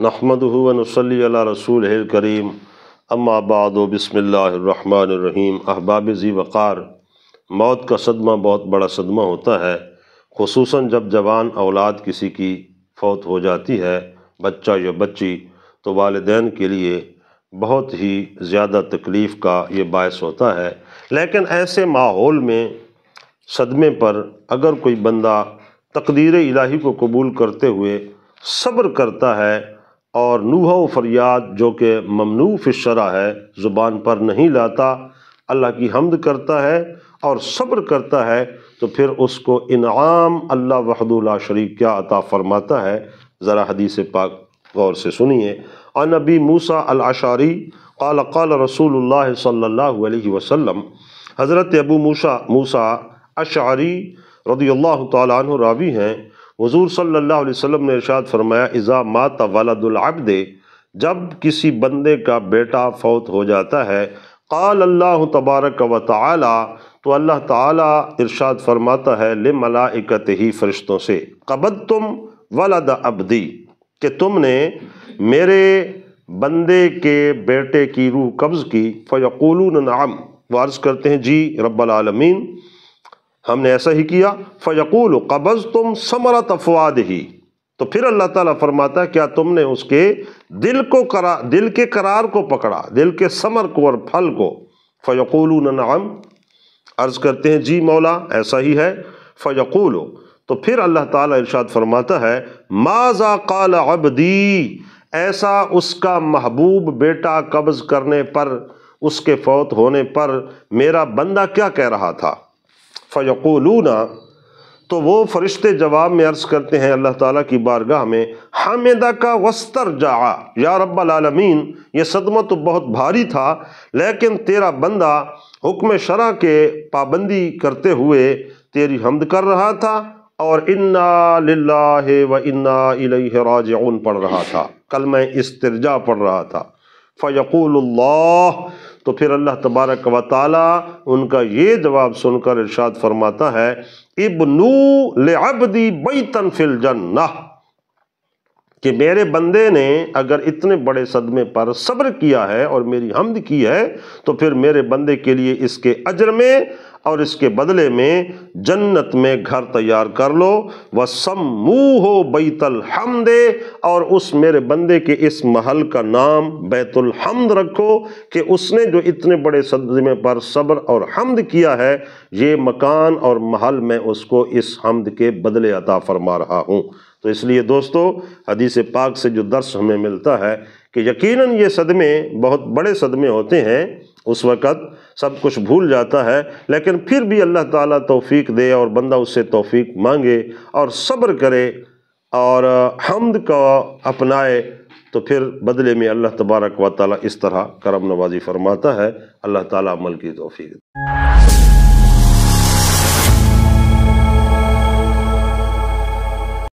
नहमदुहु व नुसल्ली अला रसूलिहिल करीम अम्मा बाद बिस्मिल्लाहिर रहमानिर रहीम। अहबाब ज़ी वक़ार, मौत का सदमा बहुत बड़ा सदमा होता है, खुसूसन जब जवान औलाद किसी की फौत हो जाती है, बच्चा या बच्ची, तो वालिदैन के लिए बहुत ही ज़्यादा तकलीफ़ का ये बायस होता है। लेकिन ऐसे माहौल में सदमे पर अगर कोई बंदा तकदीर इलाही को कबूल करते हुए सब्र करता है और नूह व फरियाद जो कि ममनू फ़िश्शरा है ज़ुबान पर नहीं लाता, अल्लाह की हम्द करता है और सब्र करता है, तो फिर उसको इनाम अल्लाह वहदहु ला शरीक क्या अता फरमाता है। ज़रा हदीस पाक गौर से सुनिए। और नबी मूसा अल-अशअरी क़ाल क़ाल रसूलुल्लाह सल्लल्लाहु अलैहि वसल्लम, हज़रत अबू मूसा अशअरी रज़ियल्लाहु तआला अन्हु रावी हैं, हुज़ूर सल्लल्लाहु अलैहि वसल्लम ने इरशाद फरमाया, इज़ा माता वलदुल अब्दे, जब किसी बंदे का बेटा फौत हो जाता है, क़ाल अल्लाहु तबारक व तआला, तो अल्लाह ताला इरशाद फरमाता है ले मलाइकतिही, फरिश्तों से, क़बद्तुम वलद अब्दी, कि तुमने मेरे बंदे के बेटे की रूह कब्ज़ की। फ़यक़ूलून नअम, वो अर्ज़ करते हैं जी रब्बल आलमीन, हमने ऐसा ही किया। फ़यक़ूलु क़बज़्तुम समरत फ़ुआदिही, तो फिर अल्लाह ताला फरमाता है क्या तुमने उसके दिल के करार को पकड़ा, दिल के समर को और फल को। फ़यक़ूलून नअम, अर्ज़ करते हैं जी मौला ऐसा ही है। फ़यक़ूलु, तो फिर अल्लाह ताला इरशाद फरमाता है माज़ा क़ाल अब्दी, ऐसा उसका महबूब बेटा कब्ज़ करने पर, उसके फौत होने पर मेरा बंदा क्या कह रहा था। फ़यक़ूलूना, तो वो फरिश्ते जवाब में अर्ज़ करते हैं अल्लाह ताला की बारगाह में, हमिदका वस्तरजा, या रब्बल आलमीन, ये सदमा तो बहुत भारी था, लेकिन तेरा बंदा हुक्म शरा के पाबंदी करते हुए तेरी हम्द कर रहा था और इन्ना लिल्लाहि व इन्ना इलैहि राजिऊन पढ़ रहा था, कलमा इस्तिरजा पढ़ रहा था। फ़यक़ूलुल्लाह, तो फिर अल्लाह तबारक व ताला उनका ये जवाब सुनकर इरशाद फरमाता है, इब्नू लिअब्दी बैतन फिल जन्नह, कि मेरे बंदे ने अगर इतने बड़े सदमे पर सब्र किया है और मेरी हम्द की है, तो फिर मेरे बंदे के लिए इसके अजर में और इसके बदले में जन्नत में घर तैयार कर लो। वसम्मूहु बैतुल हम्दे, और उस मेरे बंदे के इस महल का नाम बैतुल हम्द रखो, कि उसने जो इतने बड़े सदमे पर सब्र और हम्द किया है, ये मकान और महल में उसको इस हम्द के बदले अता फरमा रहा हूँ। तो इसलिए दोस्तों, हदीस पाक से जो दर्स हमें मिलता है कि यकीनन ये सदमे बहुत बड़े सदमे होते हैं, उस वक़्त सब कुछ भूल जाता है, लेकिन फिर भी अल्लाह ताला तौफीक दे और बंदा उससे तौफीक मांगे और सब्र करे और हम्द को अपनाए, तो फिर बदले में अल्लाह तबारक व ताला इस तरह करम नवाजी फरमाता है। अल्लाह ताला अमल की तौफीक।